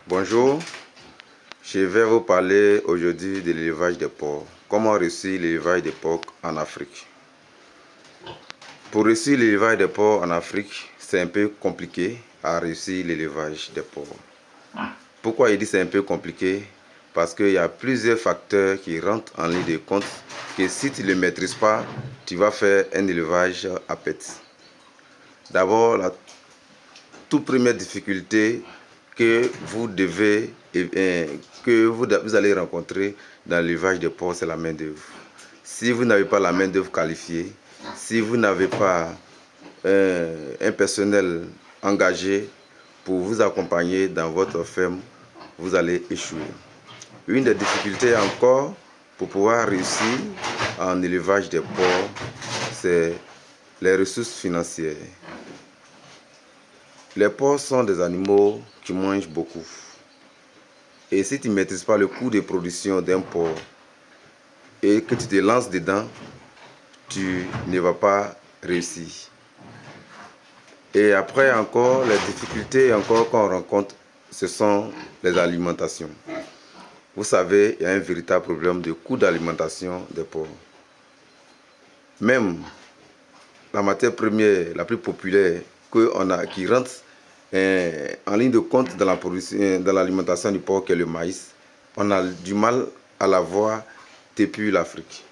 Bonjour, je vais vous parler aujourd'hui de l'élevage des porcs. Comment réussir l'élevage des porcs en Afrique? Pour réussir l'élevage des porcs en Afrique, c'est un peu compliqué à réussir l'élevage des porcs. Pourquoi il dit c'est un peu compliqué? Parce qu'il y a plusieurs facteurs qui rentrent en ligne de compte que si tu ne les maîtrises pas, tu vas faire un élevage à pète. D'abord, la toute première difficulté que vous allez rencontrer dans l'élevage des porcs, c'est la main-d'œuvre. Si vous n'avez pas la main-d'œuvre qualifiée, si vous n'avez pas un personnel engagé pour vous accompagner dans votre ferme, vous allez échouer. Une des difficultés encore pour pouvoir réussir en élevage des porcs, c'est les ressources financières. Les porcs sont des animaux qui mangent beaucoup. Et si tu ne maîtrises pas le coût de production d'un porc et que tu te lances dedans, tu ne vas pas réussir. Et après encore, les difficultés encore qu'on rencontre, ce sont les alimentations. Vous savez, il y a un véritable problème de coût d'alimentation des porcs. Même la matière première la plus populaire qui rentre en ligne de compte dans l'alimentation du porc, qui est le maïs, on a du mal à l'avoir depuis l'Afrique.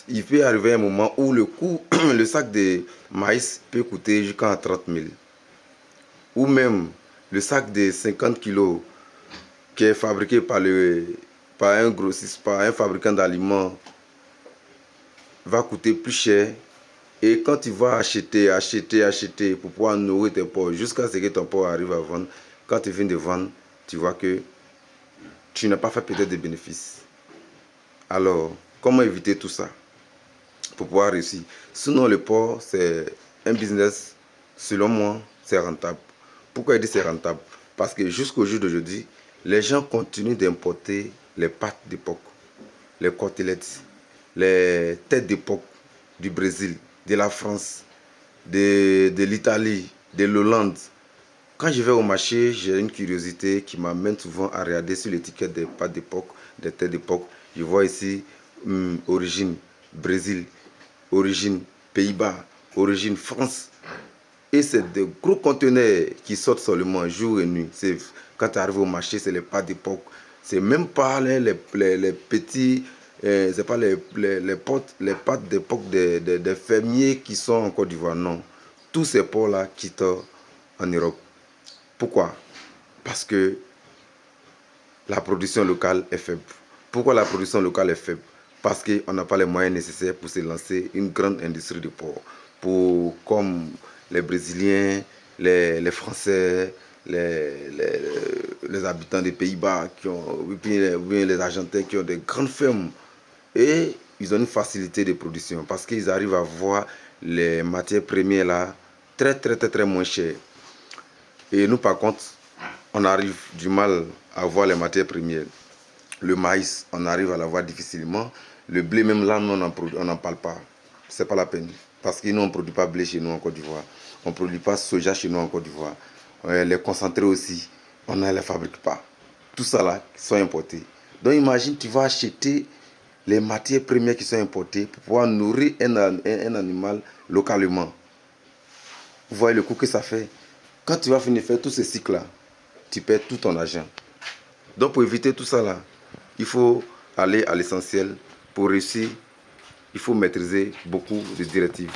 Il peut arriver un moment où le sac de maïs peut coûter jusqu'à 30 000. Ou même le sac de 50 kg qui est fabriqué par un grossiste, par un fabricant d'aliments, va coûter plus cher. Et quand tu vas acheter pour pouvoir nourrir tes porcs jusqu'à ce que ton porc arrive à vendre, quand tu viens de vendre, tu vois que tu n'as pas fait peut-être de bénéfices. Alors, comment éviter tout ça pour pouvoir réussir? Sinon, le porc, c'est un business, selon moi, c'est rentable. Pourquoi il dit c'est rentable? Parce que jusqu'au jour d'aujourd'hui, les gens continuent d'importer les pattes de porc, les côtelettes, les têtes de porc du Brésil, de la France, de l'Italie, de l'Hollande. Quand je vais au marché, j'ai une curiosité qui m'amène souvent à regarder sur l'étiquette des pattes de porc, des têtes de porc. Je vois ici origine Brésil, origine Pays-Bas, origine France. Et c'est des gros conteneurs qui sortent seulement jour et nuit. Quand tu arrives au marché, c'est les pattes de porc. C'est même pas les petits, c'est pas les pattes de porc des fermiers qui sont en Côte d'Ivoire. Non. Tous ces porcs-là quittent en Europe. Pourquoi? Parce que la production locale est faible. Pourquoi la production locale est faible? Parce qu'on n'a pas les moyens nécessaires pour se lancer une grande industrie de porc. Comme les Brésiliens, les Français, les habitants des Pays-Bas, les Argentins qui ont des grandes fermes. Et ils ont une facilité de production parce qu'ils arrivent à voir les matières premières là très moins chères. Et nous, par contre, on arrive du mal à voir les matières premières. Le maïs, on arrive à l'avoir difficilement. Le blé, même là, on n'en parle pas. C'est pas la peine. Parce que nous, on ne produit pas blé chez nous en Côte d'Ivoire. On ne produit pas soja chez nous en Côte d'Ivoire. Les concentrés aussi, on ne les fabrique pas. Tout ça là, sont importés. Donc imagine, tu vas acheter les matières premières qui sont importées pour pouvoir nourrir un animal localement. Vous voyez le coût que ça fait. Quand tu vas finir de faire tout ce cycle-là, tu perds tout ton argent. Donc pour éviter tout ça là, il faut aller à l'essentiel. Pour réussir, il faut maîtriser beaucoup de directives.